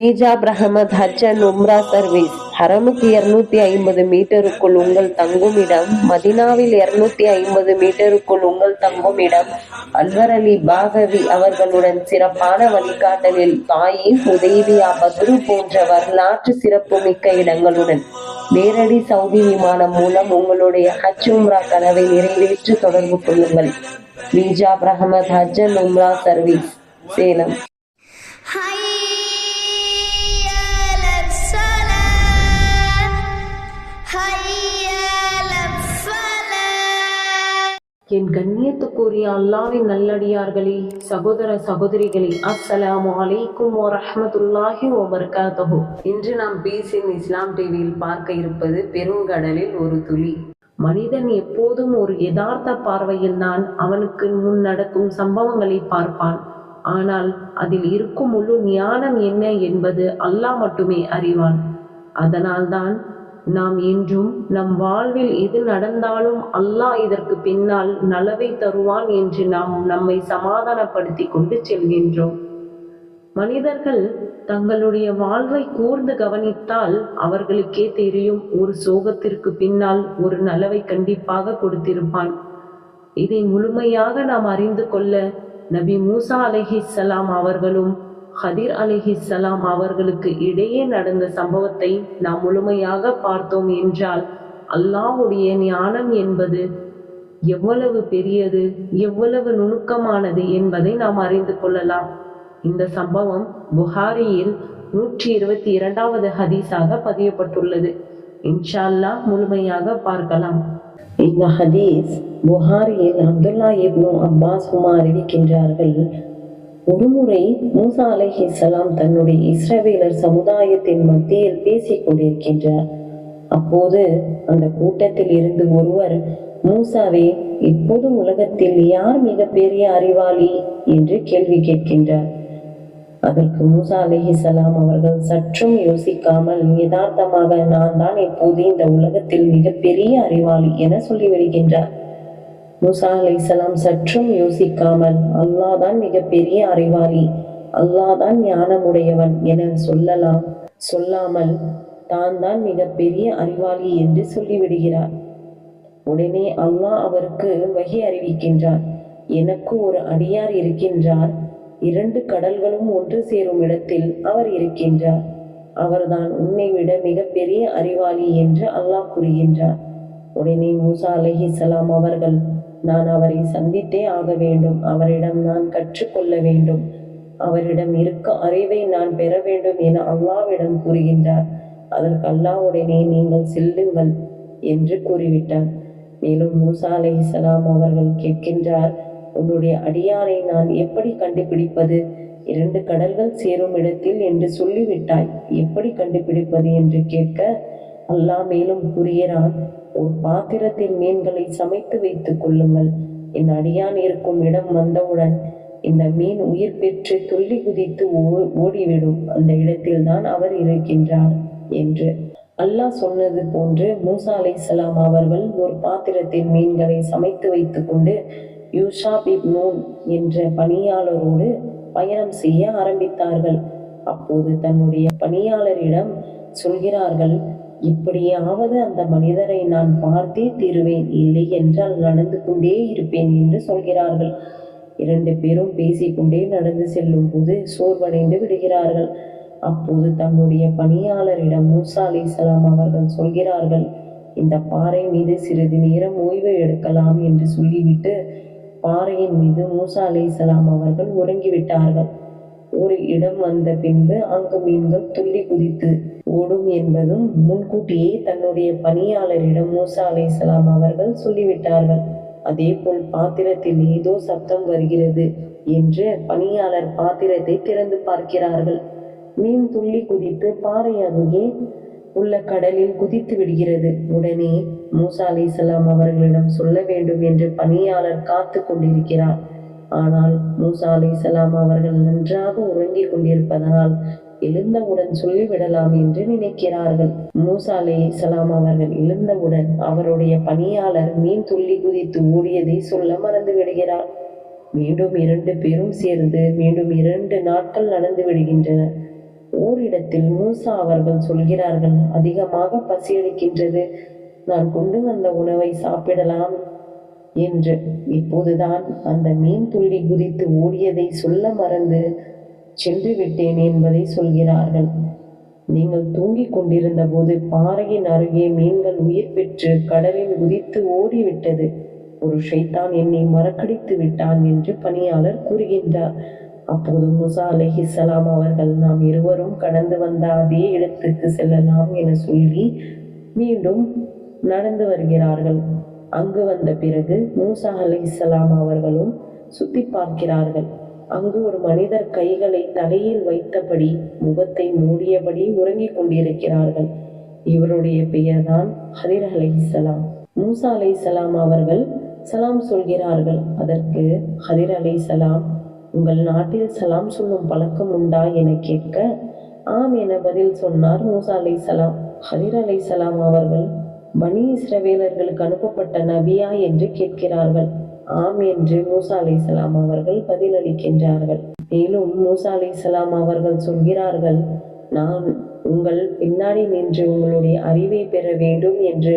நிஜாப் Ahmed Hajj and Umrah service. ஹரமுக்கு 250 மீட்டருக்குள் உங்கள் தங்குமிடம். மதினாவில் 250 மீட்டருக்குள் உங்கள் தங்குமிடம். அன்வர் அலி பாகவி அவர்களுடன் சிறப்பான வழிகாட்டலில் தாயிஃப், ஹுதைபியா, பத்ரு போன்ற வரலாற்று சிறப்புமிக்க இடங்களுடன் நேரடி சவுதி விமானம் மூலம் உங்களுடைய ஹஜ் உம்ரா கனவை நிறைவேற்ற தொடர்பு கொள்ளுங்கள். நிஜாப் அஹமத் ஹஜ் அண்ட் உம்ரா சர்வீஸ், சேலம். என் கண்ணியத்துக்குரிய அல்லாஹ்வின் நல்லடியார்களே, சகோதர சகோதரிகளே, அஸ்ஸலாமு அலைக்கும் வரஹ்மத்துல்லாஹி வபரகாத்துஹு. இன்று நாம் பீஸின் இஸ்லாம் டிவியில் பார்க்க இருப்பது பெருங்கடலில் ஒரு துளி. மனிதன் எப்போதும் ஒரு யதார்த்த பார்வையில் தான் அவனுக்கு முன் நடக்கும் சம்பவங்களை பார்ப்பான். ஆனால் அதில் இருக்கும் முழு ஞானம் என்ன என்பது அல்லாஹ் மட்டுமே அறிவான். அதனால்தான் நாம் என்றும் நம் வாழ்வில் எது நடந்தாலும் அல்லாஹ் இதற்கு பின்னால் நலவை தருவான் என்று நாம் நம்மை சமாதானப்படுத்தி கொண்டு செல்கின்றோம். மனிதர்கள் தங்களுடைய வாழ்வை கூர்ந்து கவனித்தால் அவர்களுக்கே தெரியும், ஒரு சோகத்திற்கு பின்னால் ஒரு நலவை கண்டிப்பாக கொடுத்திருப்பான். இதை முழுமையாக நாம் அறிந்து கொள்ள நபி மூசா அலைஹிஸ்ஸலாம் அவர்களும் ஹதிர் அலைஹிஸ்ஸலாம் அவர்களுக்கு இடையே நடந்த சம்பவத்தை நாம் முழுமையாக பார்த்தோம் என்றால் அல்லாஹ்வுடைய ஞானம் என்பது எவ்வளவு பெரியது, எவ்வளவு நுணுக்கமானது என்பதை நாம் அறிந்து கொள்ளலாம். இந்த சம்பவம் புகாரியில் 122வது ஹதீஸாக பதியப்பட்டுள்ளது. இன்ஷா அல்லாஹ் முழுமையாக பார்க்கலாம். இந்த ஹதீஸ் புகாரியில் அப்துல்லா இப்னு அப்பாஸ் அறிவிக்கின்றார்கள், ஒருமுறை மூசா அலைஹிஸ்ஸலாம் தன்னுடைய இஸ்ரவேலர் சமுதாயத்தின் மத்தியில் பேசிக் கொண்டிருக்கின்றார். அப்போது அந்த கூட்டத்தில் இருந்து ஒருவர், மூசாவே, இப்போது உலகத்தில் யார் மிக பெரிய அறிவாளி என்று கேள்வி கேட்கின்றார். அதற்கு மூசா அலைஹிஸ்ஸலாம் அவர்கள் சற்றும் யோசிக்காமல் யதார்த்தமாக, நான் தான் இப்போது இந்த உலகத்தில் மிக பெரிய அறிவாளி என சொல்லிவிடுகின்றார். மூசா அலைஹிஸ்ஸலாம் சற்றும் யோசிக்காமல், அல்லாஹ் தான் மிக பெரிய அறிவாளி, அல்லாஹ் தான் ஞானமுடையவன் என சொல்லாமல் தான் தான் மிக பெரிய அறிவாளி என்று சொல்லிவிடுகிறார். உடனே அல்லாஹ் அவருக்கு வஹி அறிவிக்கின்றார், எனக்கு ஒரு அடியார் இருக்கின்றார், 2 கடல்களும் ஒன்று சேரும் இடத்தில் அவர் இருக்கின்றார், அவர்தான் உன்னை விட மிக பெரிய அறிவாளி என்று அல்லாஹ் கூறுகின்றார். உடனே மூசா அலைஹிஸ்ஸலாம் அவர்கள், நான் அவரை சந்தித்தே ஆக வேண்டும், அவரிடம் நான் கற்றுக்கொள்ள வேண்டும், அவரிடம் இருக்க அறிவை நான் பெற வேண்டும் என அல்லாஹ்விடம் கூறுகின்றார். அதற்கு அல்லாஹ் உடனே, நீங்கள் செல்லுங்கள் என்று கூறிவிட்டார். மேலும் மூசா அலைஹிஸ்ஸலாம் அவர்கள் கேட்கின்றார், உன்னுடைய அடியாரை நான் எப்படி கண்டுபிடிப்பது? 2 கடல்கள் சேரும் இடத்தில் என்று சொல்லிவிட்டாய், எப்படி கண்டுபிடிப்பது என்று கேட்க அல்லாஹ் மேலும் கூறுகிறான், ஒரு பாத்திரத்தில் மீன்களை சமைத்து வைத்துக் கொள்ளுங்கள். என் அடியான் இருக்கும் இடம் வந்தவுடன் இந்த மீன் உயிர் பெற்று துள்ளி குதித்து ஓடிவிடும், அந்த இடத்தில் தான் அவர் இருக்கின்றார் என்று அல்லாஹ் சொன்னது போன்று மூசா அலைஹிஸ்ஸலாம் அவர்கள் ஒரு பாத்திரத்தில் மீன்களை சமைத்து வைத்துக் கொண்டு யூஷா இப்னு நூன் என்ற பணியாளரோடு பயணம் செய்ய ஆரம்பித்தார்கள். அப்போது தன்னுடைய பணியாளரிடம் சொல்கிறார்கள், இப்படியாவது அந்த மனிதரை நான் பார்த்தே தீருவேன், இல்லை என்றால் நடந்து கொண்டே இருப்பேன் என்று சொல்கிறார்கள். 2 பேரும் பேசிக்கொண்டே நடந்து செல்லும் போது சோர்வடைந்து விடுகிறார்கள். அப்போது தன்னுடைய பணியாளரிடம் மூசா அலைஹிஸ்ஸலாம் அவர்கள் சொல்கிறார்கள், இந்த பாறை மீது சிறிது நேரம் ஓய்வு எடுக்கலாம் என்று சொல்லிவிட்டு பாறையின் மீது மூசா அலைஹிஸ்ஸலாம் அவர்கள் உறங்கிவிட்டார்கள். ஒரு இடம் வந்த பின்பு அங்கு மீன்கள் துள்ளி குதித்து ஓடும் என்பதும் முன்கூட்டியே தன்னுடைய பணியாளரிடம் மூசா அலைஹிஸ்ஸலாம் அவர்கள் சொல்லிவிட்டார்கள். அதே போல் பாத்திரத்தில் ஏதோ சப்தம் வருகிறது என்று பணியாளர் பாத்திரத்தை திறந்து பார்க்கிறார்கள். மீன் துள்ளி குதித்து பாறை அருகே உள்ள கடலில் குதித்து விடுகிறது. உடனே மூசா அலைஹிஸ்ஸலாம் அவர்களிடம் சொல்ல வேண்டும் என்று பணியாளர் காத்து கொண்டிருக்கிறார். ஆனால் மூசா அலைஹிஸ்ஸலாம் அவர்கள் நன்றாக உறங்கிக் கொண்டிருப்பதனால் எழுந்தவுடன் சொல்லிவிடலாம் என்று நினைக்கிறார்கள். மூசா அலைஹிஸ்ஸலாம் அவர்கள் எழுந்தவுடன் அவருடைய பணியாளர் மீன் துள்ளி குதித்து ஓடியதை சொல்ல மறந்து விடுகிறார். மீண்டும் 2 பேரும் சேர்ந்து மீண்டும் 2 நாட்கள் நடந்து விடுகின்றன. ஓரிடத்தில் மூசா அவர்கள் சொல்கிறார்கள், அதிகமாக பசியெடுக்கின்றது, நான் கொண்டு வந்த உணவை சாப்பிடலாம் என்று. இப்போதுதான் அந்த மீன் துள்ளி குதித்து ஓடியதை சொல்ல மறந்து சென்று விட்டேன் என்பதை சொல்கிறார்கள். நீங்கள் தூங்கிக் கொண்டிருந்த போது பாறையின் அருகே மீன்கள் உயிர் பெற்று கடலில் குதித்து ஓடிவிட்டது. ஒரு ஷைத்தான் என்னை மறக்கடித்து விட்டான் என்று பணியாளர் கூறுகின்றார். அப்போது மூசா அலைஹிஸ்ஸலாம் அவர்கள், நாம் இருவரும் கடந்து வந்த அதே இடத்துக்கு செல்லலாம் என சொல்லி மீண்டும் நடந்து வருகிறார்கள். அங்கு வந்த பிறகு மூசா அலைஹிஸ்ஸலாம் அவர்களும் சுத்தி பார்க்கிறார்கள். அங்கு ஒரு மனிதர் கைகளை தலையில் வைத்தபடி முகத்தை மூடியபடி உறங்கிக் கொண்டிருக்கிறார்கள். இவருடைய பெயர்தான் ஹதிர் அலைஹிஸ்ஸலாம். மூசா அலைஹிஸ்ஸலாம் அவர்கள் சலாம் சொல்கிறார்கள். அதற்கு ஹதிர் அலைஹிஸ்ஸலாம், உங்கள் நாட்டில் சலாம் சொல்லும் பழக்கம் உண்டா என கேட்க, ஆம் என பதில் சொன்னார் மூசா அலைஹிஸ்ஸலாம். ஹதிர் அலைஹிஸ்ஸலாம் அவர்கள், பனி இஸ்ரவேலர்களுக்கு அனுப்பப்பட்ட நபியா என்று கேட்கிறார்கள். ஆம் என்று மூசா அலைஹிஸ்ஸலாம் அவர்கள் பதிலளிக்கின்றார்கள். மேலும் மூசா அலைஹிஸ்ஸலாம் அவர்கள் சொல்கிறார்கள், நான் உங்கள் பின்னாடி நின்று உங்களுடைய அறிவை பெற வேண்டும் என்று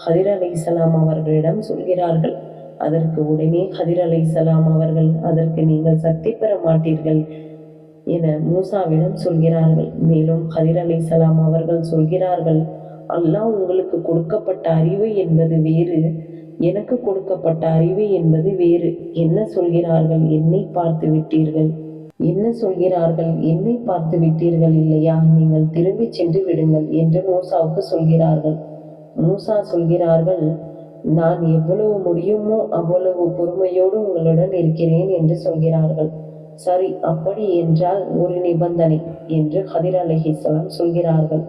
ஹதிர் அலைஹிஸ்ஸலாம் அவர்களிடம் சொல்கிறார்கள். அதற்கு உடனே ஹதிர் அலைஹிஸ்ஸலாம் அவர்கள், அதற்கு நீங்கள் சக்தி பெற மாட்டீர்கள் என மூசாவிடம் சொல்கிறார்கள். மேலும் ஹதிர் அலைஹிஸ்ஸலாம் அவர்கள் சொல்கிறார்கள், அல்லாஹ் உங்களுக்கு கொடுக்கப்பட்ட அறிவு என்பது வேறு, எனக்கு கொடுக்கப்பட்ட அறிவு என்பது வேறு. என்ன சொல்கிறார்கள்? என்னை பார்த்து விட்டீர்கள். என்ன சொல்கிறார்கள்? என்னை பார்த்து விட்டீர்கள் இல்லையா, நீங்கள் திரும்பி சென்று விடுங்கள் என்று மூசாவுக்கு சொல்கிறார்கள். மூசா சொல்கிறார்கள், நான் எவ்வளவு முடியுமோ அவ்வளவு பொறுமையோடு உங்களுடன் இருக்கிறேன் என்று சொல்கிறார்கள். சரி, அப்படி என்றால் ஒரு நிபந்தனை என்று ஹதிர் அலைஹிஸ்ஸலாம் சொல்கிறார்கள்.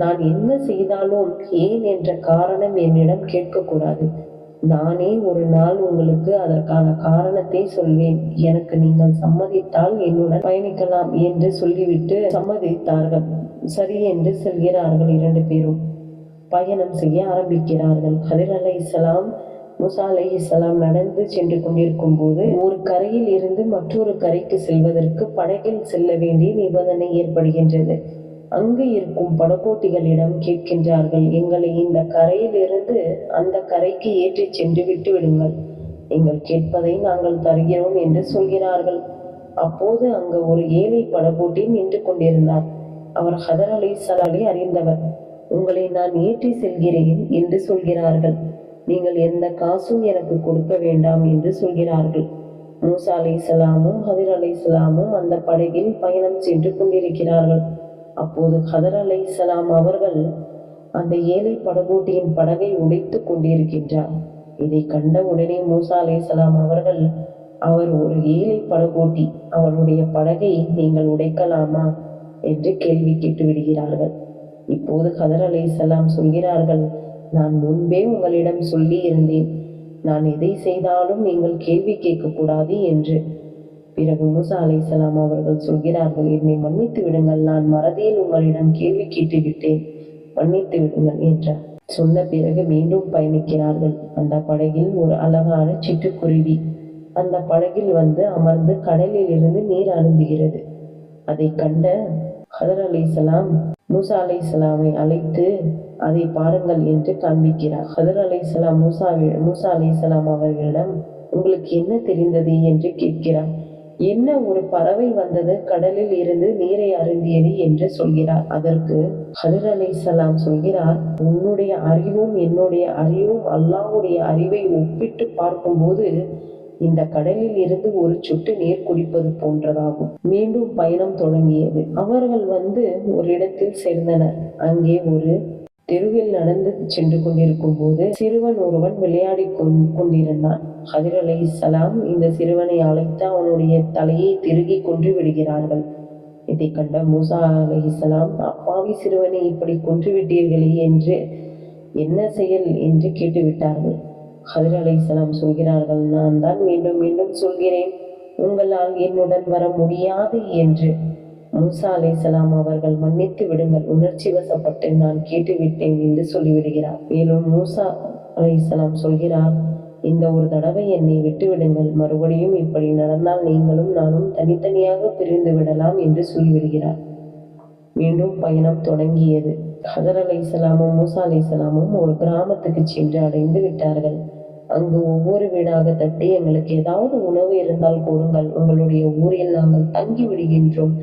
நான் என்ன செய்தாலும் ஏன் என்ற காரணம் என்னிடம் கேட்கக்கூடாது. நானே ஒரு நாள் உங்களுக்கு அதற்கான காரணத்தை சொல்வேன். எனக்கு நீங்கள் சம்மதித்தால் என்னுடன் பயணிக்கலாம் என்று சொல்லிவிட்டு சம்மதித்தார்கள். சரி என்று சொல்கிறார்கள். 2 பேரும் பயணம் செய்ய ஆரம்பிக்கிறார்கள். ஹதிர் அலைஹிஸ்ஸலாம் மூசா அலைஹிஸ்ஸலாம் நடந்து சென்று கொண்டிருக்கும் போது ஒரு கரையில் இருந்து மற்றொரு கரைக்கு செல்வதற்கு படகில் செல்ல வேண்டிய நிபந்தனை ஏற்படுகின்றது. அங்கு இருக்கும் படகோட்டிகளிடம் கேட்கின்றார்கள், எங்களை இந்த கரையில் இருந்து அந்த கரைக்கு ஏற்றி சென்று விட்டு விடுங்கள், நீங்கள் கேட்பதை நாங்கள் தருகிறோம் என்று சொல்கிறார்கள். அப்போது அங்கு ஒரு ஏழை படகோட்டி நின்று கொண்டிருந்தார். அவர் ஹதிர் அலைஹிஸ்ஸலாமை அறிந்தவர். உங்களை நான் ஏற்றி செல்கிறேன் என்று சொல்கிறார்கள். நீங்கள் எந்த காசும் எனக்கு கொடுக்க வேண்டாம் என்று சொல்கிறார்கள். மூசா அலைஹிஸ்ஸலாமும் ஹதிர் அலைஹிஸ்ஸலாமும் அந்த படகில் பயணம் சென்று கொண்டிருக்கிறார்கள். அப்போது ஹதிர் அலைஹிஸ்ஸலாம் அவர்கள் அந்த ஏழை படகோட்டியின் படகை உடைத்து கொண்டிருக்கின்றார். இதை கண்ட உடனே மூசா அலைஹிஸ்ஸலாம் அவர்கள், அவர் ஒரு ஏழை படகோட்டி, அவருடைய படகை நீங்கள் உடைக்கலாமா என்று கேள்வி கேட்டு விடுகிறார்கள். இப்போது ஹதிர் அலைஹிஸ்ஸலாம் சொல்கிறார்கள், நான் முன்பே உங்களிடம் சொல்லி இருந்தேன், நான் எதை செய்தாலும் நீங்கள் கேள்வி கேட்கக்கூடாது என்று. பிறகு மூசா அலைஹிஸ்ஸலாம் அவர்கள் சொல்கிறார்கள், என்னை மன்னித்து விடுங்கள், நான் மறதியில் உங்களிடம் கேள்வி கேட்டு விட்டேன், மன்னித்து விடுங்கள் என்றார். சொன்ன பிறகு மீண்டும் பயணிக்கிறார்கள். அந்த படகில் ஒரு அழகான சிட்டுக்குருவி அந்த படகில் வந்து அமர்ந்து கடலில் இருந்து நீர் அருந்துகிறது. அதை கண்ட ஹதிர் அலைஹிஸ்ஸலாம் மூசா அலைஹிஸ்ஸலாமை அழைத்து அதை பாருங்கள் என்று காண்பிக்கிறார். ஹதிர் அலைஹிஸ்ஸலாம் மூசா அலைஹிஸ்ஸலாம் அவர்களிடம், உங்களுக்கு என்ன தெரிந்தது என்று கேட்கிறார். என்ன, ஒரு பறவை வந்தது, கடலில் இருந்து நீரை அருந்தியது என்று சொல்கிறார். அதற்கு ஹதிர் அலைஹிஸ்ஸலாம் சொல்கிறார், உன்னுடைய அறிவும் என்னுடைய அறிவும் அல்லாஹ்வுடைய அறிவை ஒப்பிட்டு பார்க்கும்போது இந்த கடலில் இருந்து ஒரு சொட்டு நீர் குடிப்பது போன்றதாகும். மீண்டும் பயணம் தொடங்கியது. அவர்கள் வந்து ஒரு இடத்தில் சேர்ந்தனர். அங்கே ஒரு தெருவில் நடந்து சென்று கொண்டிருக்கும் போது சிறுவன் ஒருவன் விளையாடி கொண்டிருந்தான். ஹதிர் அலைஹிஸ்ஸலாம் இந்த சிறுவனை அழைத்து அவனுடைய தலையை திருகி கொன்று விடுகிறார்கள். இதை கண்ட மூசா அலைஹிஸ்ஸலாம், அப்பாவி சிறுவனை இப்படி கொன்று விட்டீர்களே என்று என்ன செயல் என்று கேட்டுவிட்டார்கள். ஹதிர் அலைஹிஸ்ஸலாம் சொல்கிறார்கள், நான் தான் மீண்டும் மீண்டும் சொல்கிறேன், உங்களால் என்னுடன் வர முடியாது என்று. மூசா அலைஹிஸ்ஸலாம் அவர்கள், மன்னித்து விடுங்கள், உணர்ச்சி வசப்பட்டு நான் கேட்டுவிட்டேன் என்று சொல்லிவிடுகிறார். மேலும் மூசா அலைஹிஸ்ஸலாம் சொல்கிறார், இந்த ஒரு தடவை என்னை விட்டுவிடுங்கள், மறுபடியும் இப்படி நடந்தால் நீங்களும் நானும் தனித்தனியாக பிரிந்து விடலாம் என்று சொல்லிவிடுகிறார். மீண்டும் பயணம் தொடங்கியது. ஹதர் அலைஹிஸ்ஸலாமும் மூசா அலைஹிஸ்ஸலாமும் ஒரு கிராமத்துக்கு சென்று அடைந்து விட்டார்கள். அங்கு ஒவ்வொரு வீடாக தட்டி, எங்களுக்கு ஏதாவது உணவு இருந்தால் கொடுங்கள், உங்களுடைய ஊரில் நாங்கள் தங்கி விடுகின்றோம்,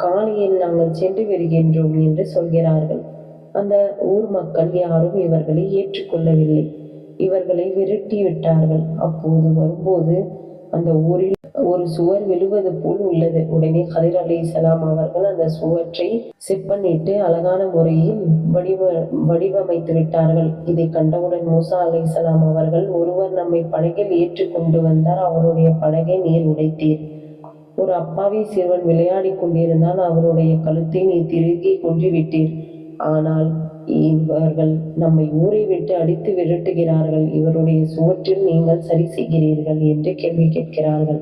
காலையில் நாங்கள் சென்று விடுகின்றோம் என்று சொல்கிறார்கள். அந்த ஊர் மக்கள் யாரும் இவர்களை ஏற்றுக்கொள்ளவில்லை. இவர்களை விரட்டி விட்டார்கள். அப்போது வரும்போது அந்த ஊரில் ஒரு சுவர் விழுவது போல் உள்ளது. உடனே ஹதர் அலைஹிஸ்ஸலாம் அவர்கள் அந்த சுவற்றை செப்பனிட்டு அழகான முறையில் வடிவமைத்து விட்டார்கள். இதை கண்டவுடன் மூசா அலைஹிஸ்ஸலாம் அவர்கள், ஒருவர் நம்மை படகில் ஏற்று கொண்டு வந்தார், அவருடைய படகை நீர் உடைத்தீர். ஒரு அப்பாவி சிறுவன் விளையாடி கொண்டிருந்தான், அவருடைய கழுத்தை நீர் திருகி கொன்று விட்டீர். ஆனால் இவர்கள் நம்மை ஊரை விட்டு அடித்து விரட்டுகிறார்கள், இவருடைய சுவற்றில் நீங்கள் சரி செய்கிறீர்கள் என்று கேள்வி கேட்கிறார்கள்.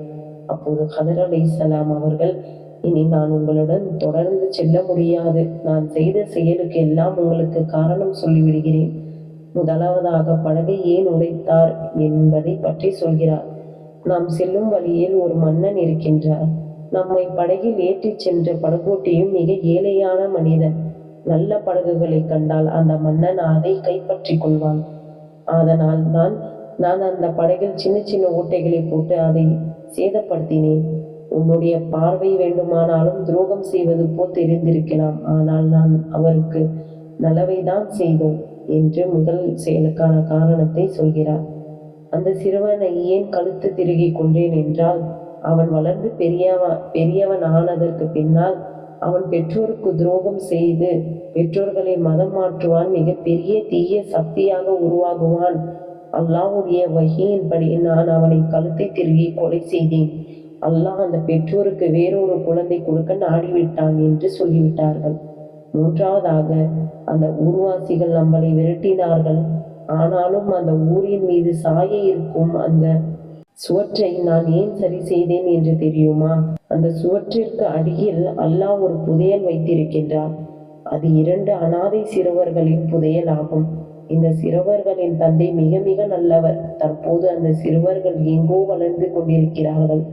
அப்போது ஹதர் அலைஹிஸ்ஸலாம் அவர்கள், இனி நான் உங்களுடன் தொடர்ந்து செல்ல முடியாது. நான் செய்த செயலுக்கு எல்லாம் உங்களுக்கு காரணம் சொல்லிவிடுகிறேன். முதலாவதாக படகை ஏன் உடைத்தார் என்பதை பற்றி சொல்கிறார். நாம் செல்லும் வழியில் ஒரு மன்னன் இருக்கின்றார். நம்மை படகில் ஏற்றிச் சென்ற படகோட்டியும் மிக ஏழையான மனிதன். நல்ல படகுகளை கண்டால் அந்த மன்னன் அதை கைப்பற்றி கொள்வான். அதனால் நான் அந்த படகில் சின்ன சின்ன ஓட்டைகளை போட்டு அதை சேதப்படுத்தினேன். உன்னுடைய பார்வை வேண்டுமானாலும் துரோகம் செய்வது போல் தெரிந்திருக்கலாம், ஆனால் நான் அவருக்கு நலவைதான் செய்தோம் என்று முதல் செயலுக்கான காரணத்தை சொல்கிறார். அந்த சிறுவனை ஏன் கழுத்து திருகி கொண்டேன் என்றால், அவன் வளர்ந்து பெரியவன் ஆனதற்கு பின்னால் அவன் பெற்றோருக்கு துரோகம் செய்து பெற்றோர்களை மதம் மாற்றுவான், மிக பெரிய தீய சக்தியாக உருவாகுவான். அல்லாஹ்வுடைய வஹீயின்படி நான் அவனை கழுத்தை திருகி கொலை செய்தேன். அல்லாஹ் அந்த பெற்றோருக்கு வேறொரு குழந்தை கொடுக்க நாடிவிட்டான் என்று சொல்லிவிட்டார்கள். மூன்றாவதாக, அந்த ஊர்வாசிகள் நம்மளை விரட்டினார்கள். ஆனாலும் அந்த ஊரின் மீது சாய இருக்கும் அந்த சுவற்றை நான் ஏன் சரி செய்தேன் என்று தெரியுமா? அந்த சுவற்றிற்கு அடியில் அல்லாஹ் ஒரு புதையல் வைத்திருக்கின்றார். அது 2 அனாதை சிறுவர்களின் புதையல் ஆகும். இந்த சிறுவர்களின் தந்தை மிக மிக நல்லவர். தற்போது அந்த சிறுவர்கள் எங்கோ வளர்ந்து கொண்டிருக்கிறார்கள்.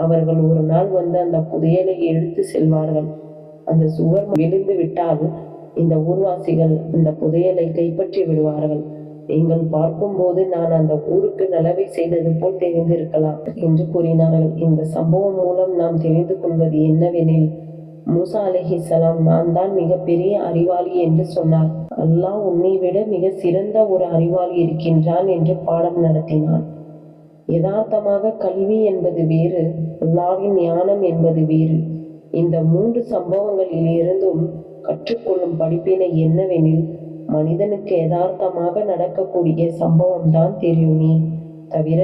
அவர்கள் ஒரு நாள் வந்து அந்த புதையலை எடுத்து செல்வார்கள். அந்த சுவர் விழுந்து விட்டால் இந்த ஊர்வாசிகள் இந்த புதையலை கைப்பற்றி விடுவார்கள். நீங்கள் பார்க்கும்போது நான் அந்த ஊருக்கு நலவை செய்தது போல் தெரிந்திருக்கலாம் என்று கூறினார்கள். இந்த சம்பவம் மூலம் நாம் தெரிந்து கொள்வது என்னவெனில், மூசா அலைஹிஸ்ஸலாம் நான் தான் மிகப்பெரிய அறிவாளி என்று சொன்னார். அல்லாஹ் உன்னை விட மிக சிறந்த ஒரு அறிவாளி இருக்கின்றான் என்று பாடம் நடத்தினான். யதார்த்தமாக கல்வி என்பது வேறு, அல்லாஹ்வின் ஞானம் என்பது வேறு. இந்த 3 சம்பவங்களில் இருந்தும் கற்றுக்கொள்ளும் படிப்பினை என்னவெனில், மனிதனுக்கு யதார்த்தமாக நடக்கக்கூடிய சம்பவம் தான் தெரியுமே தவிர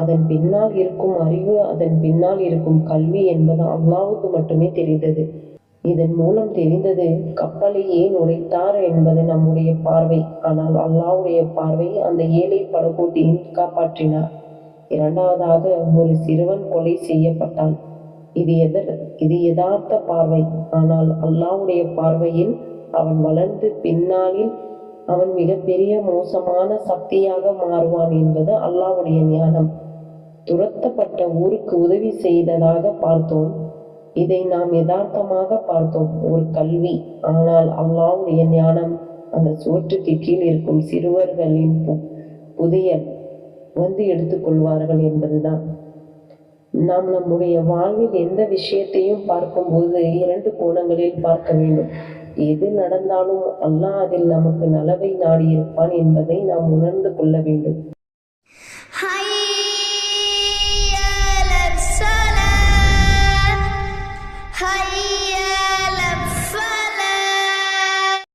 அதன் பின்னால் இருக்கும் அறிவு, அதன் பின்னால் இருக்கும் கல்வி என்பது அல்லாஹ்வுக்கு மட்டுமே தெரிந்தது. இதன் மூலம் தெரிந்தது, கப்பலை ஏன் உடைத்தார் என்பது நம்முடைய பார்வை, ஆனால் அல்லாஹ்வுடைய பார்வை அந்த ஏழை படகோட்டியை காப்பாற்றினார். இரண்டாவதாக, ஒரு சிறுவன் கொலை செய்யப்பட்டான். இது யதார்த்த பார்வை, ஆனால் அல்லாஹ்வுடைய பார்வையில் அவன் வளர்ந்து பின்னாளில் அவன் மிகப்பெரிய மோசமான சக்தியாக மாறுவான் என்பது அல்லாஹ்வுடைய ஞானம். துரத்தப்பட்ட ஊருக்கு உதவி செய்ததாக பார்த்தோம். இதை நாம் யதார்த்தமாக பார்த்தோம், ஒரு கல்வி. ஆனால் அல்லாஹ்வுடைய ஞானம் அந்த சுவற்றுக்கு கீழ் இருக்கும் சிறுவர்களின் புதையல் வந்து எடுத்துக்கொள்வார்கள் என்பதுதான். நாம் நம்முடைய வாழ்வில் எந்த விஷயத்தையும் பார்க்கும்போது 2 கோணங்களில் பார்க்க வேண்டும். எது நடந்தாலும் அல்லாஹ் அதில் நமக்கு நலவை நாடியிருப்பான் என்பதை நாம் உணர்ந்து கொள்ள வேண்டும்.